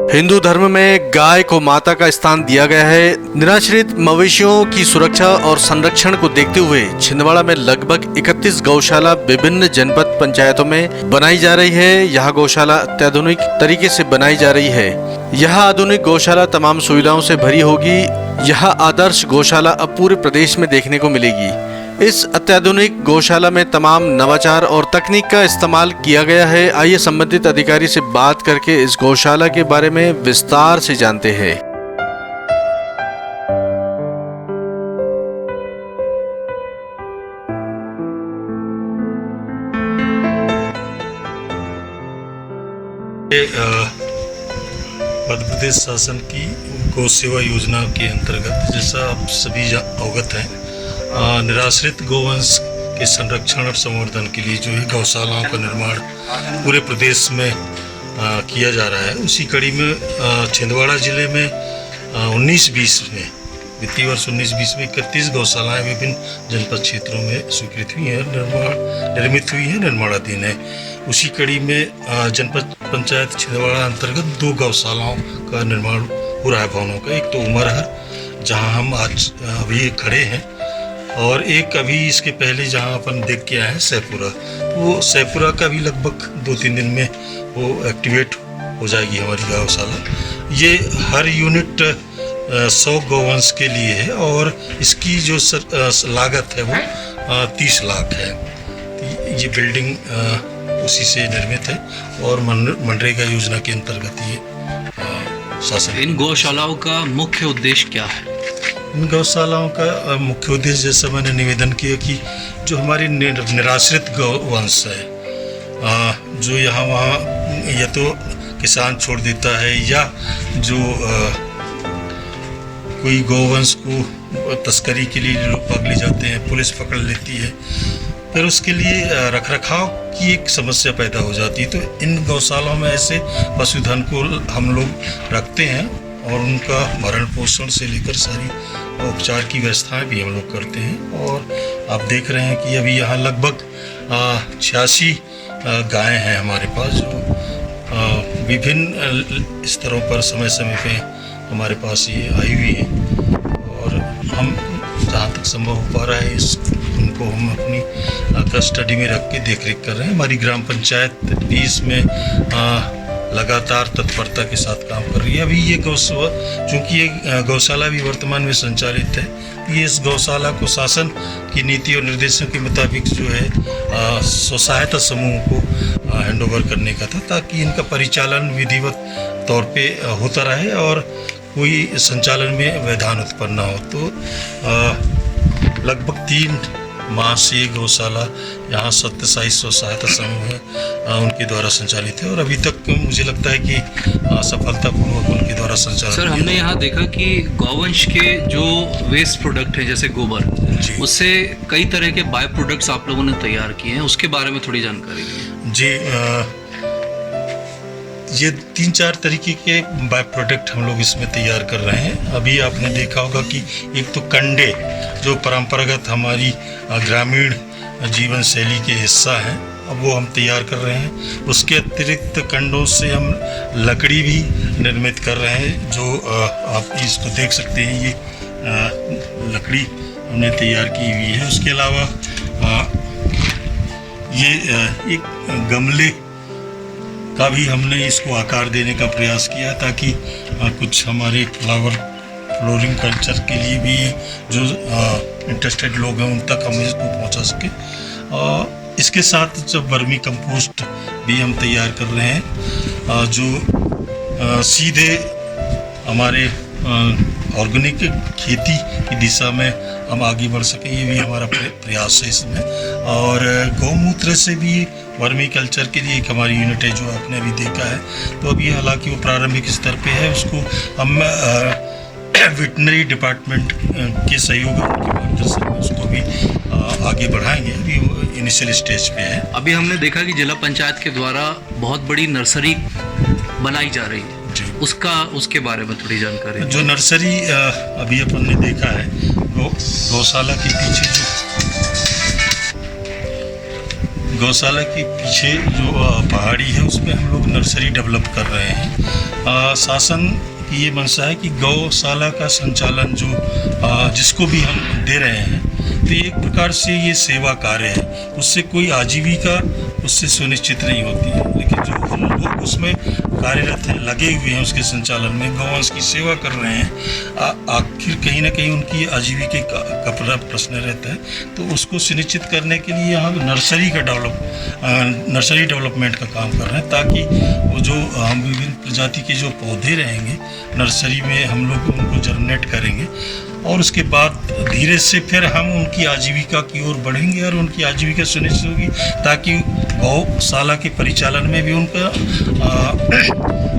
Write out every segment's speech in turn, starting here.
हिंदू धर्म में गाय को माता का स्थान दिया गया है। निराश्रित मवेशियों की सुरक्षा और संरक्षण को देखते हुए छिंदवाड़ा में लगभग 31 गौशाला विभिन्न जनपद पंचायतों में बनाई जा रही है। यह गौशाला अत्याधुनिक तरीके से बनाई जा रही है। यह आधुनिक गौशाला तमाम सुविधाओं से भरी होगी। यह आदर्श गौशाला अब पूरे प्रदेश में देखने को मिलेगी। इस अत्याधुनिक गौशाला में तमाम नवाचार और तकनीक का इस्तेमाल किया गया है। आइए संबंधित अधिकारी से बात करके इस गौशाला के बारे में विस्तार से जानते हैं। मध्य प्रदेश शासन की गौ सेवा योजना के अंतर्गत, जैसा आप सभी अवगत हैं, निराश्रित गौवंश के संरक्षण और संवर्धन के लिए जो है गौशालाओं का निर्माण पूरे प्रदेश में किया जा रहा है। उसी कड़ी में छिंदवाड़ा जिले में 19-20 में वित्तीय वर्ष 19-20 में 31 गौशालाएं विभिन्न जनपद क्षेत्रों में स्वीकृत हुई हैं, निर्मित हुई हैं, निर्माणाधीन है। उसी कड़ी में जनपद पंचायत छिंदवाड़ा अंतर्गत 2 गौशालाओं का निर्माण हो रहा है भवनों का। एक तो उमरहर, जहां हम आज अभी खड़े हैं, और एक अभी इसके पहले जहां अपन देख के आए हैं सैफपुरा। वो सैफपुरा का भी लगभग 2-3 दिन में वो एक्टिवेट हो जाएगी हमारी गौशाला। ये हर यूनिट 100 गौवंश के लिए है और इसकी जो लागत है वो 30 लाख है। ये बिल्डिंग उसी से निर्मित है और मनरेगा योजना के अंतर्गत ये शासन। इन गौशालाओं का मुख्य उद्देश्य क्या है? इन गौशालाओं का मुख्य उद्देश्य, जैसा मैंने निवेदन किया, कि जो हमारी निराश्रित गौवंश है, जो यहाँ वहाँ या तो किसान छोड़ देता है या जो कोई गौवंश को तस्करी के लिए लोग पकड़ ले जाते हैं, पुलिस पकड़ लेती है, फिर उसके लिए रखरखाव की एक समस्या पैदा हो जाती है। तो इन गौशालाओं में ऐसे पशुधन को हम लोग रखते हैं और उनका भरण पोषण से लेकर सारी उपचार की व्यवस्थाएं भी हम लोग करते हैं। और आप देख रहे हैं कि अभी यहाँ लगभग 86 गायें हैं हमारे पास, जो विभिन्न स्तरों पर समय समय पे हमारे पास ये आई हुई हैं। और हम जहाँ तक संभव हो पा रहा है उनको हम अपनी कस्टडी में रख के देख रेख कर रहे हैं। हमारी ग्राम पंचायत भी इसमें लगातार तत्परता के साथ काम कर रही है। अभी ये चूँकि ये गौशाला भी वर्तमान में संचालित है, ये इस गौशाला को शासन की नीति और निर्देशों के मुताबिक जो है स्व सहायता समूह को हैंडओवर करने का था, ताकि इनका परिचालन विधिवत तौर पे होता रहे और कोई संचालन में व्यवधान उत्पन्न ना हो। तो लगभग 3 माह से गौशाला यहाँ सत्यसाई स्व सहायता समूह है, उनके द्वारा संचालित है और अभी तक मुझे लगता है कि सफलतापूर्वक उनके द्वारा संचालित। सर, हमने यहाँ देखा कि गौवंश के जो वेस्ट प्रोडक्ट हैं, जैसे गोबर, उससे कई तरह के बाय प्रोडक्ट्स आप लोगों ने तैयार किए हैं, उसके बारे में थोड़ी जानकारी दें। जी, ये 3-4 तरीके के बाय प्रोडक्ट हम लोग इसमें तैयार कर रहे हैं। अभी आपने देखा होगा कि एक तो कंडे, जो परंपरागत हमारी ग्रामीण जीवन शैली के हिस्सा हैं, अब वो हम तैयार कर रहे हैं। उसके अतिरिक्त कंडों से हम लकड़ी भी निर्मित कर रहे हैं, जो आप इसको देख सकते हैं। ये लकड़ी हमने तैयार की हुई है। उसके अलावा ये एक गमले का भी हमने इसको आकार देने का प्रयास किया, ताकि कुछ हमारे फ्लोरिंग कल्चर के लिए भी जो इंटरेस्टेड लोग हैं उन तक हम इसको पहुंचा सके। इसके साथ जो वर्मी कंपोस्ट भी हम तैयार कर रहे हैं, जो सीधे हमारे ऑर्गेनिक खेती की दिशा में हम आगे बढ़ सकें, ये भी हमारा प्रयास है इसमें। और गौमूत्र से भी वर्मी कल्चर के लिए एक हमारी यूनिट है, जो आपने अभी देखा है। तो अभी हालांकि वो प्रारंभिक स्तर पे है, उसको हम वेटनरी डिपार्टमेंट के सहयोग के मार्गदर्शन में उसको भी आगे बढ़ाएंगे। अभी वो इनिशियल स्टेज पे है। अभी हमने देखा कि जिला पंचायत के द्वारा बहुत बड़ी नर्सरी बनाई जा रही है, उसके बारे में थोड़ी जानकारी। जो नर्सरी अभी अपन ने देखा है गौशाला के पीछे, गौशाला के पीछे जो पहाड़ी है उसमें हम लोग नर्सरी डेवलप कर रहे हैं। शासन की ये मंशा है कि गौशाला का संचालन जो जिसको भी हम दे रहे हैं तो एक प्रकार से ये सेवा कार्य है, उससे कोई आजीविका उससे सुनिश्चित नहीं होती है। लेकिन जो हम लोग उसमें कार्यरत हैं, लगे हुए हैं उसके संचालन में, गौवंश की सेवा कर रहे हैं, आखिर कहीं ना कहीं उनकी आजीविका का प्रश्न रहता है। तो उसको सुनिश्चित करने के लिए हम नर्सरी डेवलपमेंट का काम कर रहे हैं, ताकि वो जो हम विभिन्न प्रजाति के जो पौधे रहेंगे नर्सरी में हम लोग उनको जर्मिनेट करेंगे और उसके बाद धीरे से फिर हम उनकी आजीविका की ओर बढ़ेंगे और उनकी आजीविका सुनिश्चित होगी, ताकि गौशाला के परिचालन में भी उनका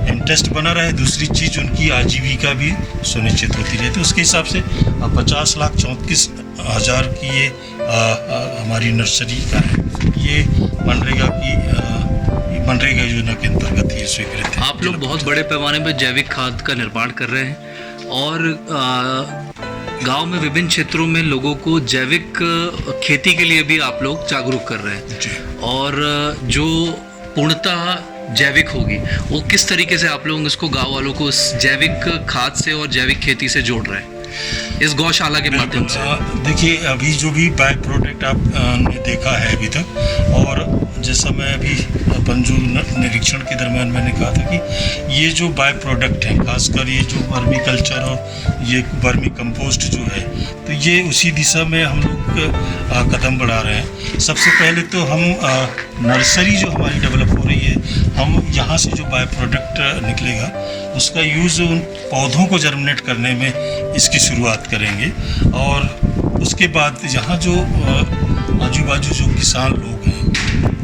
इंटरेस्ट बना रहे। दूसरी चीज़ उनकी आजीविका भी सुनिश्चित होती रहे। तो उसके हिसाब से 50,34,000 की ये हमारी नर्सरी का है, ये मनरेगा योजना के अंतर्गत ही स्वीकृत है। आप लोग बहुत बड़े पैमाने पर जैविक खाद का निर्माण कर रहे हैं और गांव में विभिन्न क्षेत्रों में लोगों को जैविक खेती के लिए भी आप लोग जागरूक कर रहे हैं जी। और जो पूर्णतः जैविक होगी वो किस तरीके से आप लोग इसको गांव वालों को इस जैविक खाद से और जैविक खेती से जोड़ रहे हैं इस गौशाला के माध्यम से? देखिए, अभी जो भी बाय प्रोडक्ट आपने देखा है अभी तक, और जैसा मैं अभी अपन जो निरीक्षण के दरमियान मैंने कहा था कि ये जो बाय प्रोडक्ट है, खासकर ये जो वर्मी कल्चर और ये वर्मी कंपोस्ट जो है, तो ये उसी दिशा में हम लोग कदम बढ़ा रहे हैं। सबसे पहले तो हम नर्सरी जो हमारी डेवलप हो रही है, हम यहाँ से जो बाय प्रोडक्ट निकलेगा उसका यूज़ उन पौधों को जर्मिनेट करने में इसकी शुरुआत करेंगे। और उसके बाद यहाँ जो आजू बाजू जो किसान लोग हैं,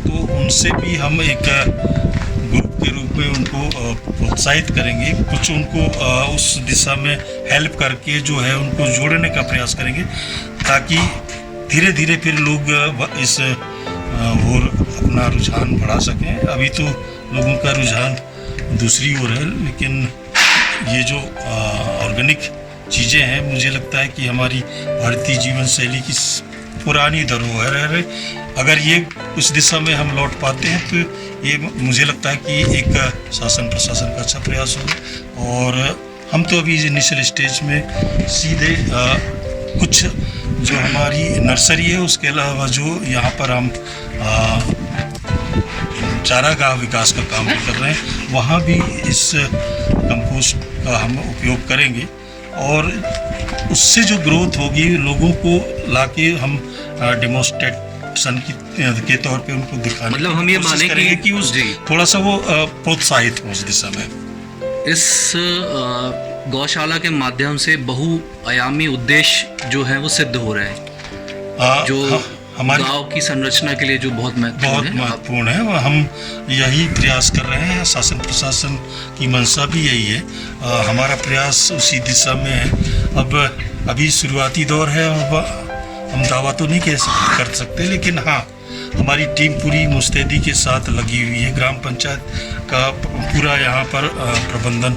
तो उनसे भी हम एक ग्रुप के रूप में उनको प्रोत्साहित करेंगे, कुछ उनको उस दिशा में हेल्प करके जो है उनको जोड़ने का प्रयास करेंगे, ताकि धीरे धीरे फिर लोग इस और अपना रुझान बढ़ा सकें। अभी तो लोगों का रुझान दूसरी ओर है, लेकिन ये जो ऑर्गेनिक चीज़ें हैं, मुझे लगता है कि हमारी भारतीय जीवन शैली की पुरानी धरोहर है। अगर ये उस दिशा में हम लौट पाते हैं तो ये मुझे लगता है कि एक शासन प्रशासन का अच्छा प्रयास होगा। और हम तो अभी इनिशियल स्टेज में सीधे कुछ जो हमारी नर्सरी है उसके अलावा जो यहाँ पर हम चारागाह विकास का काम भी कर रहे हैं, वहाँ भी इस कंपोस्ट का हम उपयोग करेंगे और उससे जो ग्रोथ होगी लोगों को लाके हम डेमोन्स्ट्रेशन के तौर पे उनको दिखाने, मतलब हम ये माने कि उस थोड़ा सा वो प्रोत्साहित हो उस दिशा में। इस गौशाला के माध्यम से बहुआयामी उद्देश्य जो है वो सिद्ध हो रहे हैं, जो हमारे गांव की संरचना के लिए जो बहुत महत्वपूर्ण है। हम यही प्रयास कर रहे हैं, शासन प्रशासन की मंशा भी यही है, हमारा प्रयास उसी दिशा में है। अब अभी शुरुआती दौर है, अब हम दावा तो नहीं कर सकते, लेकिन हाँ, हमारी टीम पूरी मुस्तैदी के साथ लगी हुई है। ग्राम पंचायत का पूरा यहाँ पर प्रबंधन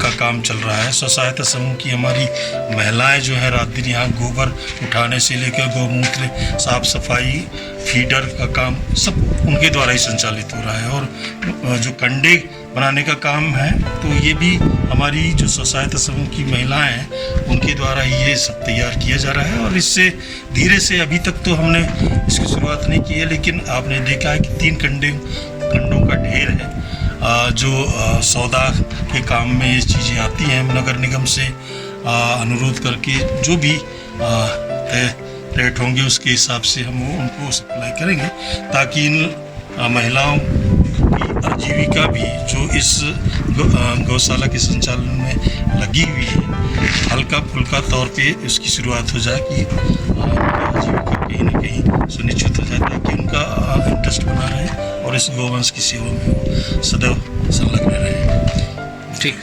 का काम चल रहा है। स्वसहायता समूह की हमारी महिलाएं जो है रात दिन यहाँ गोबर उठाने से लेकर गौमूत्र साफ सफाई फीडर का काम सब उनके द्वारा ही संचालित हो रहा है। और जो कंडे बनाने का काम है तो ये भी हमारी जो स्वसहायता समूह की महिलाएं हैं उनके द्वारा ही ये सब तैयार किया जा रहा है। और इससे धीरे से, अभी तक तो हमने इसकी शुरुआत नहीं की है, लेकिन आपने देखा है कि 3 कंडों का ढेर है जो सौदा के काम में ये चीज़ें आती हैं। नगर निगम से अनुरोध करके जो भी रेट होंगे उसके हिसाब से हम उनको सप्लाई करेंगे, ताकि इन महिलाओं की आजीविका भी जो इस गौशाला के संचालन में लगी हुई है, हल्का फुल्का तौर पे उसकी शुरुआत हो जाए कि आजीविका कहीं ना कहीं सुनिश्चित हो जाए, ताकि उनका इंटरेस्ट बना रहे और इस गौवंश की सेवा में सदैव संलग्न रहे। ठीक।